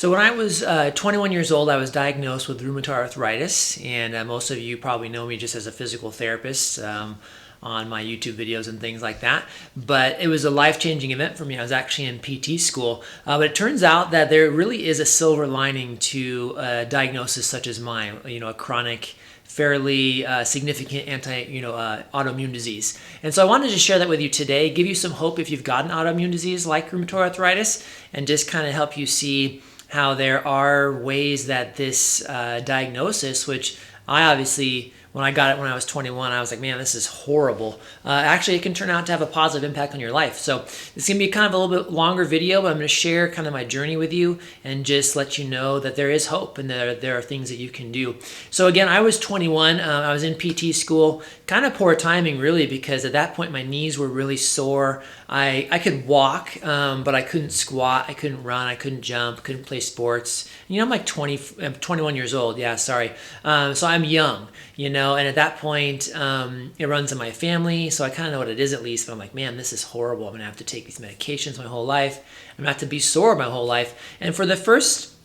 So when I was 21 years old, I was diagnosed with rheumatoid arthritis, and most of you probably know me just as a physical therapist on my YouTube videos and things like that. But it was a life-changing event for me. I was actually in PT school, but it turns out that there really is a silver lining to a diagnosis such as mine. A chronic, fairly significant autoimmune disease. And so I wanted to share that with you today, give you some hope if you've got an autoimmune disease like rheumatoid arthritis, and just kind of help you see how there are ways that this diagnosis, which I obviously, when I got it when I was 21, I was like, man, this is horrible. Actually, it can turn out to have a positive impact on your life. So it's going to be kind of a little bit longer video, but I'm going to share kind of my journey with you and just let you know that there is hope and there are things that you can do. So again, I was 21. I was in PT school. Kind of poor timing, really, because at that point my knees were really sore. I could walk, but I couldn't squat. I couldn't run. I couldn't jump. Couldn't play sports. I'm like 21 years old. Yeah, sorry. So I'm young, and at that point, it runs in my family, so I kind of know what it is at least, but I'm like, man, this is horrible. I'm going to have to take these medications my whole life. I'm going to have to be sore my whole life. And for the first,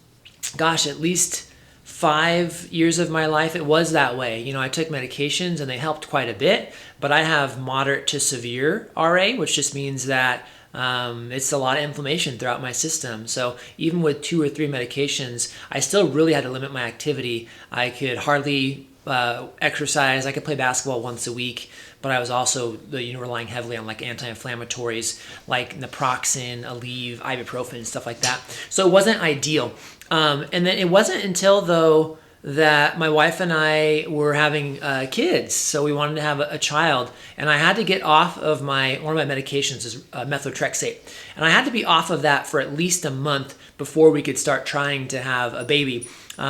at least 5 years of my life, it was that way. I took medications and they helped quite a bit, but I have moderate to severe RA, which just means that it's a lot of inflammation throughout my system. So even with 2 or 3 medications, I still really had to limit my activity. I could hardly exercise. I could play basketball once a week, but I was also relying heavily on like anti-inflammatories like naproxen, Aleve, ibuprofen, stuff like that. So it wasn't ideal. And then it wasn't until though that my wife and I were having kids, so we wanted to have a child, and I had to get off of one of my medications is methotrexate, and I had to be off of that for at least a month before we could start trying to have a baby.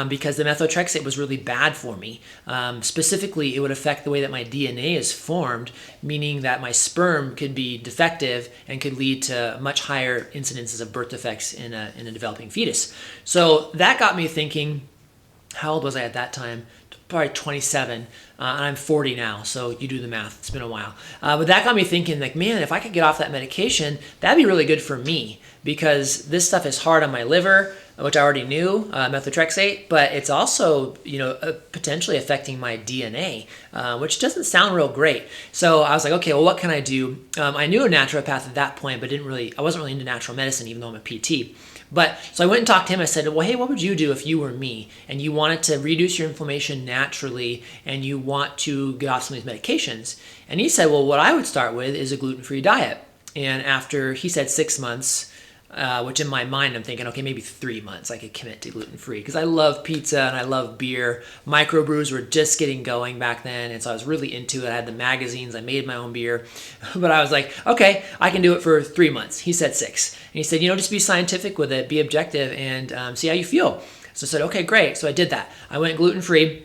Because the methotrexate was really bad for me. Specifically, it would affect the way that my DNA is formed, meaning that my sperm could be defective and could lead to much higher incidences of birth defects in a developing fetus. So that got me thinking, how old was I at that time? Probably 27, and I'm 40 now, so you do the math. It's been a while. But that got me thinking, like, man, if I could get off that medication, that'd be really good for me, because this stuff is hard on my liver, which I already knew, methotrexate, but it's also, potentially affecting my DNA, which doesn't sound real great. So I was like, okay, well, what can I do? I knew a naturopath at that point, but I wasn't really into natural medicine, even though I'm a PT. But so I went and talked to him. I said, well, hey, what would you do if you were me and you wanted to reduce your inflammation naturally and you want to get off some of these medications? And he said, well, what I would start with is a gluten-free diet. And after, he said 6 months, which in my mind I'm thinking, okay, maybe 3 months I could commit to gluten-free, because I love pizza and I love beer. Microbrews were just getting going back then, and so I was really into it. I had the magazines, I made my own beer, but I was like, okay, I can do it for 3 months. He said 6, and he said, just be scientific with it, be objective, and see how you feel. So I said, okay, great. So I did that. I went gluten-free.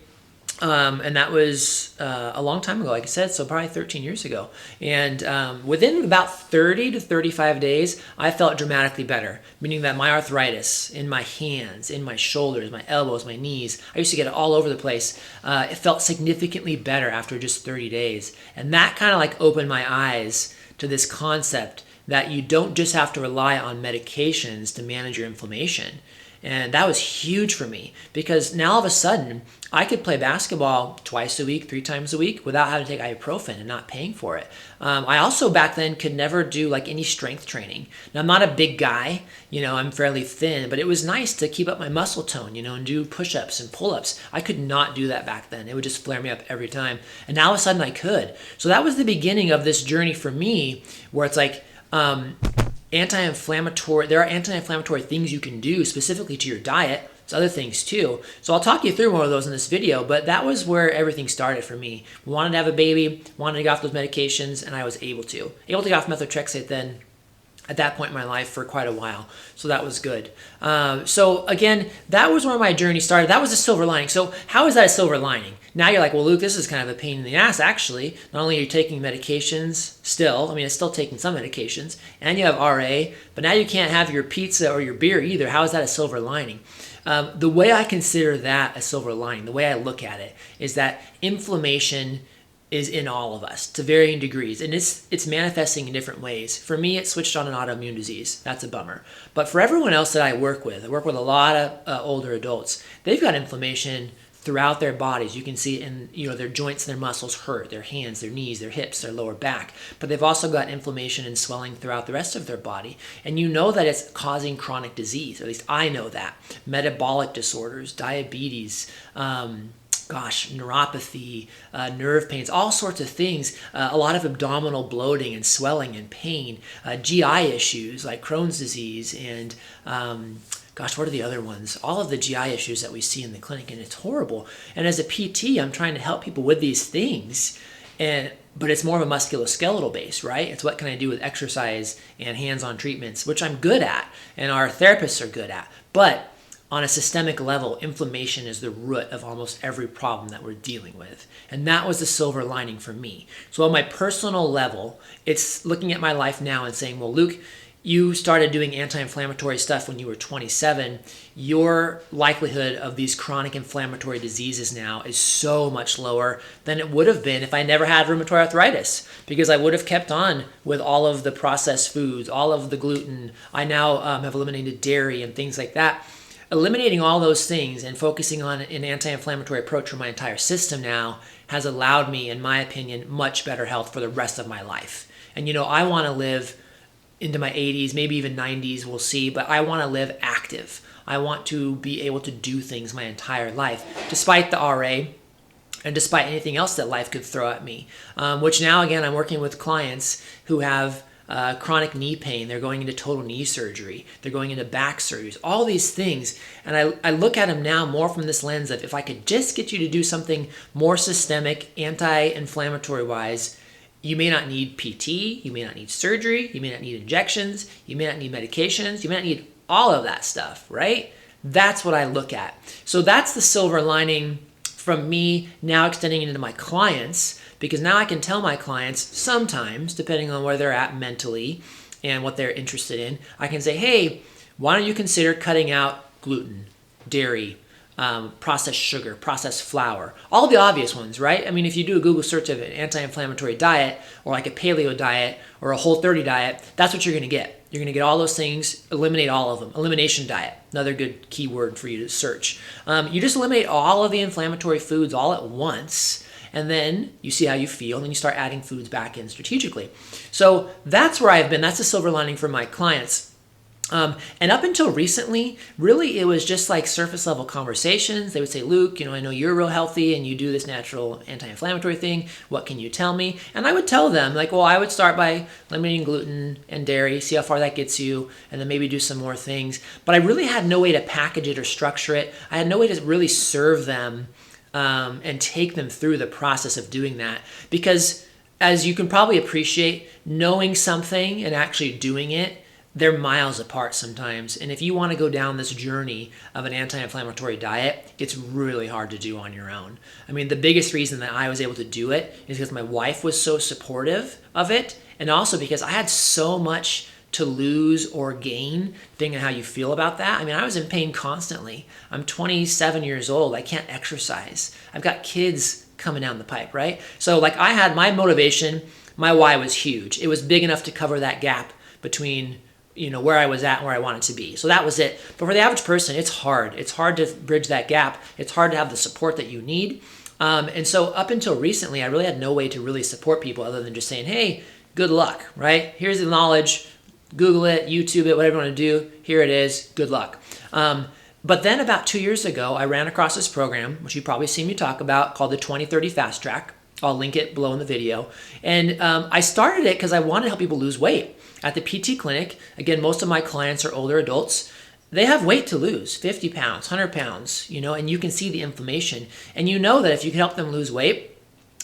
And that was a long time ago, like I said, so probably 13 years ago. And within about 30 to 35 days, I felt dramatically better, meaning that my arthritis in my hands, in my shoulders, my elbows, my knees, I used to get it all over the place. It felt significantly better after just 30 days. And that kind of like opened my eyes to this concept that you don't just have to rely on medications to manage your inflammation. And that was huge for me, because now all of a sudden I could play basketball twice a week, 3 times a week without having to take ibuprofen and not paying for it. I also back then could never do like any strength training. Now I'm not a big guy, I'm fairly thin, but it was nice to keep up my muscle tone, and do push-ups and pull-ups. I could not do that back then. It would just flare me up every time. And now all of a sudden I could. So that was the beginning of this journey for me, where it's like, anti-inflammatory. There are anti-inflammatory things you can do specifically to your diet. There's other things too. So I'll talk you through more of those in this video, but that was where everything started for me. We wanted to have a baby, wanted to get off those medications, and I was able to. Able to get off methotrexate then at that point in my life for quite a while. So that was good. So again, that was where my journey started. That was a silver lining. So how is that a silver lining? Now you're like, well, Luke, this is kind of a pain in the ass, actually. Not only are you taking medications still, it's still taking some medications, and you have RA, but now you can't have your pizza or your beer either. How is that a silver lining? The way I consider that a silver lining, the way I look at it, is that inflammation is in all of us to varying degrees, and it's manifesting in different ways. For me, it switched on an autoimmune disease. That's a bummer. But for everyone else that I work with a lot of older adults. They've got inflammation throughout their bodies. You can see it in their joints and their muscles hurt, their hands, their knees, their hips, their lower back. But they've also got inflammation and swelling throughout the rest of their body. And you know that it's causing chronic disease. At least I know that. Metabolic disorders, diabetes, neuropathy, nerve pains, all sorts of things, a lot of abdominal bloating and swelling and pain, GI issues like Crohn's disease and what are the other ones? All of the GI issues that we see in the clinic, and it's horrible. And as a PT, I'm trying to help people with these things, but it's more of a musculoskeletal base, right? It's what can I do with exercise and hands-on treatments, which I'm good at, and our therapists are good at. But on a systemic level, inflammation is the root of almost every problem that we're dealing with. And that was the silver lining for me. So on my personal level, it's looking at my life now and saying, well, Luke, you started doing anti-inflammatory stuff when you were 27. Your likelihood of these chronic inflammatory diseases now is so much lower than it would have been if I never had rheumatoid arthritis, because I would have kept on with all of the processed foods, all of the gluten. I now have eliminated dairy and things like that. Eliminating all those things and focusing on an anti-inflammatory approach for my entire system now has allowed me, in my opinion, much better health for the rest of my life. And I want to live into my 80s, maybe even 90s, we'll see, but I want to live active. I want to be able to do things my entire life, despite the RA and despite anything else that life could throw at me, which now, again, I'm working with clients who have chronic knee pain. They're going into total knee surgery. They're going into back surgeries, all these things. And I look at them now more from this lens of, if I could just get you to do something more systemic, anti-inflammatory wise, you may not need PT, you may not need surgery, you may not need injections, you may not need medications, you may not need all of that stuff, right? That's what I look at. So that's the silver lining from me now extending into my clients, because now I can tell my clients sometimes, depending on where they're at mentally and what they're interested in, I can say, hey, why don't you consider cutting out gluten, dairy, processed sugar, processed flour, all the obvious ones, right? I mean, if you do a Google search of an anti-inflammatory diet or like a paleo diet or a Whole30 diet, that's what you're going to get. You're going to get all those things, eliminate all of them. Elimination diet, another good keyword for you to search. You just eliminate all of the inflammatory foods all at once, and then you see how you feel, and then you start adding foods back in strategically. So that's where I've been. That's the silver lining for my clients. And up until recently, really it was just like surface level conversations. They would say, Luke, I know you're real healthy and you do this natural anti-inflammatory thing. What can you tell me? And I would tell them, like, well, I would start by eliminating gluten and dairy, see how far that gets you, and then maybe do some more things. But I really had no way to package it or structure it. I had no way to really serve them and take them through the process of doing that. Because as you can probably appreciate, knowing something and actually doing it, they're miles apart sometimes. And if you want to go down this journey of an anti-inflammatory diet, it's really hard to do on your own. I mean, the biggest reason that I was able to do it is because my wife was so supportive of it, and also because I had so much to lose or gain, depending on how you feel about that. I mean, I was in pain constantly. I'm 27 years old. I can't exercise. I've got kids coming down the pipe, right? So like, I had my motivation, my why was huge. It was big enough to cover that gap between where I was at and where I wanted to be. So that was it. But for the average person, it's hard. It's hard to bridge that gap. It's hard to have the support that you need. And so up until recently, I really had no way to really support people other than just saying, hey, good luck, right? Here's the knowledge. Google it, YouTube it, whatever you want to do. Here it is. Good luck. But then about 2 years ago, I ran across this program, which you've probably seen me talk about, called the 2030 Fast Track. I'll link it below in the video. And I started it because I wanted to help people lose weight. At the PT clinic, again, most of my clients are older adults. They have weight to lose, 50 pounds, 100 pounds, and you can see the inflammation. And you know that if you can help them lose weight,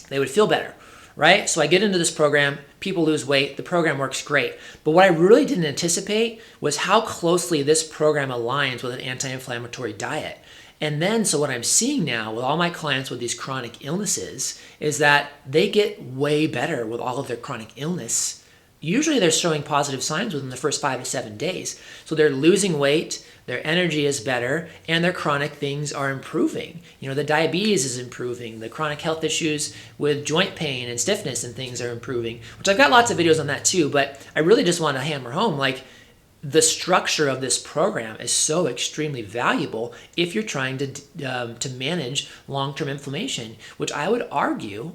they would feel better, right? So I get into this program, people lose weight, the program works great. But what I really didn't anticipate was how closely this program aligns with an anti-inflammatory diet. And then, so what I'm seeing now with all my clients with these chronic illnesses is that they get way better with all of their chronic illness. Usually they're showing positive signs within the first 5 to 7 days. So they're losing weight, their energy is better, and their chronic things are improving. You know, the diabetes is improving, the chronic health issues with joint pain and stiffness and things are improving, which I've got lots of videos on that too, but I really just want to hammer home, like, the structure of this program is so extremely valuable if you're trying to manage long-term inflammation, which I would argue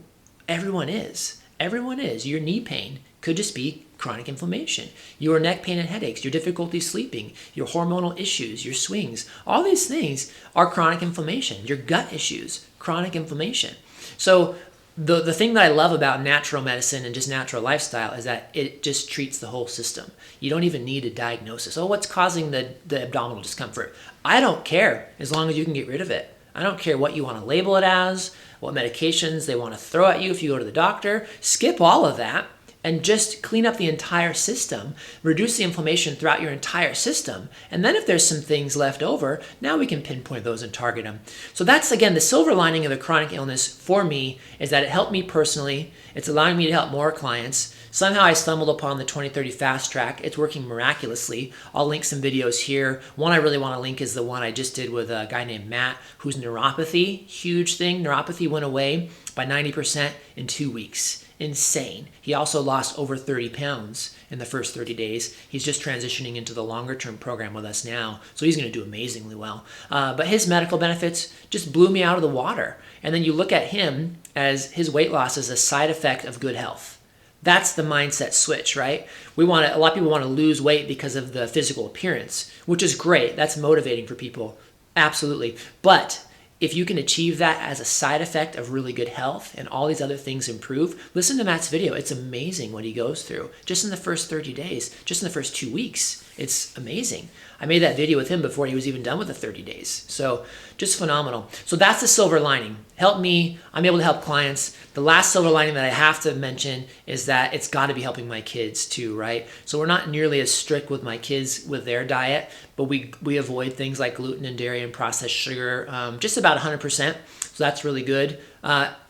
everyone is. Everyone is. Your knee pain could just be chronic inflammation. Your neck pain and headaches, your difficulty sleeping, your hormonal issues, your swings, all these things are chronic inflammation. Your gut issues, chronic inflammation. So the thing that I love about natural medicine and just natural lifestyle is that it just treats the whole system. You don't even need a diagnosis. Oh, what's causing the abdominal discomfort? I don't care as long as you can get rid of it. I don't care what you want to label it as, what medications they want to throw at you if you go to the doctor. Skip all of that and just clean up the entire system, reduce the inflammation throughout your entire system. And then if there's some things left over, now we can pinpoint those and target them. So that's, again, the silver lining of the chronic illness for me is that it helped me personally. It's allowing me to help more clients. Somehow I stumbled upon the 2030 Fast Track. It's working miraculously. I'll link some videos here. One I really want to link is the one I just did with a guy named Matt, who's neuropathy. Huge thing. Neuropathy went away by 90% in 2 weeks. Insane. He also lost over 30 pounds in the first 30 days. He's just transitioning into the longer term program with us now, so he's going to do amazingly well. But his medical benefits just blew me out of the water. And then you look at him as his weight loss is a side effect of good health. That's the mindset switch, right? A lot of people want to lose weight because of the physical appearance, which is great. That's motivating for people. Absolutely. But if you can achieve that as a side effect of really good health and all these other things improve, listen to Matt's video. It's amazing what he goes through just in the first 30 days, just in the first 2 weeks. It's amazing. I made that video with him before he was even done with the 30 days. So just phenomenal. So that's the silver lining. Help me. I'm able to help clients. The last silver lining that I have to mention is that it's got to be helping my kids too, right? So we're not nearly as strict with my kids with their diet, but we avoid things like gluten and dairy and processed sugar just about 100%. So that's really good.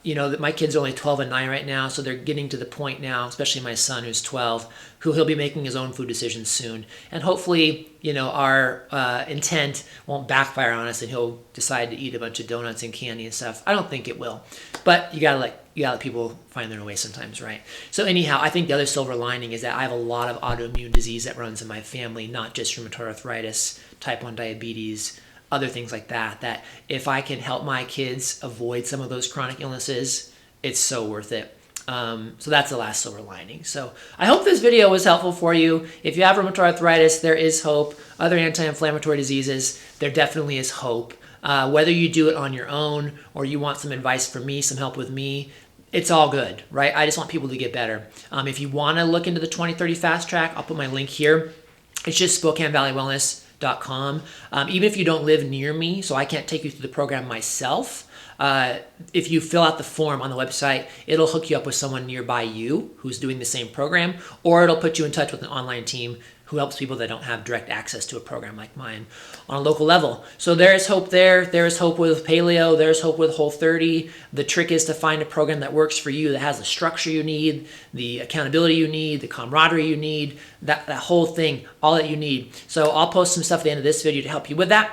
You know, that my kids are only 12 and 9 right now, so they're getting to the point now, especially my son who's 12, he'll be making his own food decisions soon. And hopefully, you know, our intent won't backfire on us and he'll decide to eat a bunch of donuts and candy and stuff. I don't think it will, but you gotta let people find their own way sometimes, right? So anyhow, I think the other silver lining is that I have a lot of autoimmune disease that runs in my family, not just rheumatoid arthritis, type 1 diabetes, other things like that, that if I can help my kids avoid some of those chronic illnesses, it's so worth it. So that's the last silver lining. So I hope this video was helpful for you. If you have rheumatoid arthritis, there is hope. Other anti-inflammatory diseases, there definitely is hope. Whether you do it on your own or you want some advice from me, some help with me, it's all good, right? I just want people to get better. If you want to look into the 2030 Fast Track, I'll put my link here. It's just SpokaneValleyWellness.com. Even if you don't live near me, so I can't take you through the program myself, if you fill out the form on the website, it'll hook you up with someone nearby you who's doing the same program, or it'll put you in touch with an online team who helps people that don't have direct access to a program like mine on a local level. So there is hope there. There is hope with paleo. There's hope with Whole30. The trick is to find a program that works for you, that has the structure you need, the accountability you need, the camaraderie you need, that whole thing, all that you need. So I'll post some stuff at the end of this video to help you with that.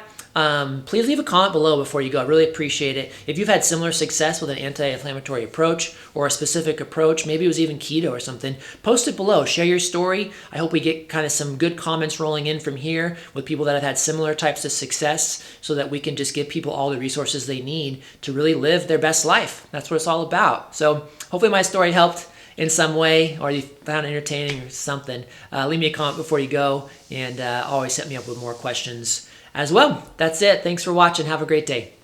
Please leave a comment below before you go. I really appreciate it. If you've had similar success with an anti-inflammatory approach or a specific approach, maybe it was even keto or something, post it below. Share your story. I hope we get kind of some good comments rolling in from here with people that have had similar types of success so that we can just give people all the resources they need to really live their best life. That's what it's all about. So hopefully my story helped in some way, or you found it entertaining or something. Leave me a comment before you go, and always set me up with more questions as well. That's it. Thanks for watching. Have a great day.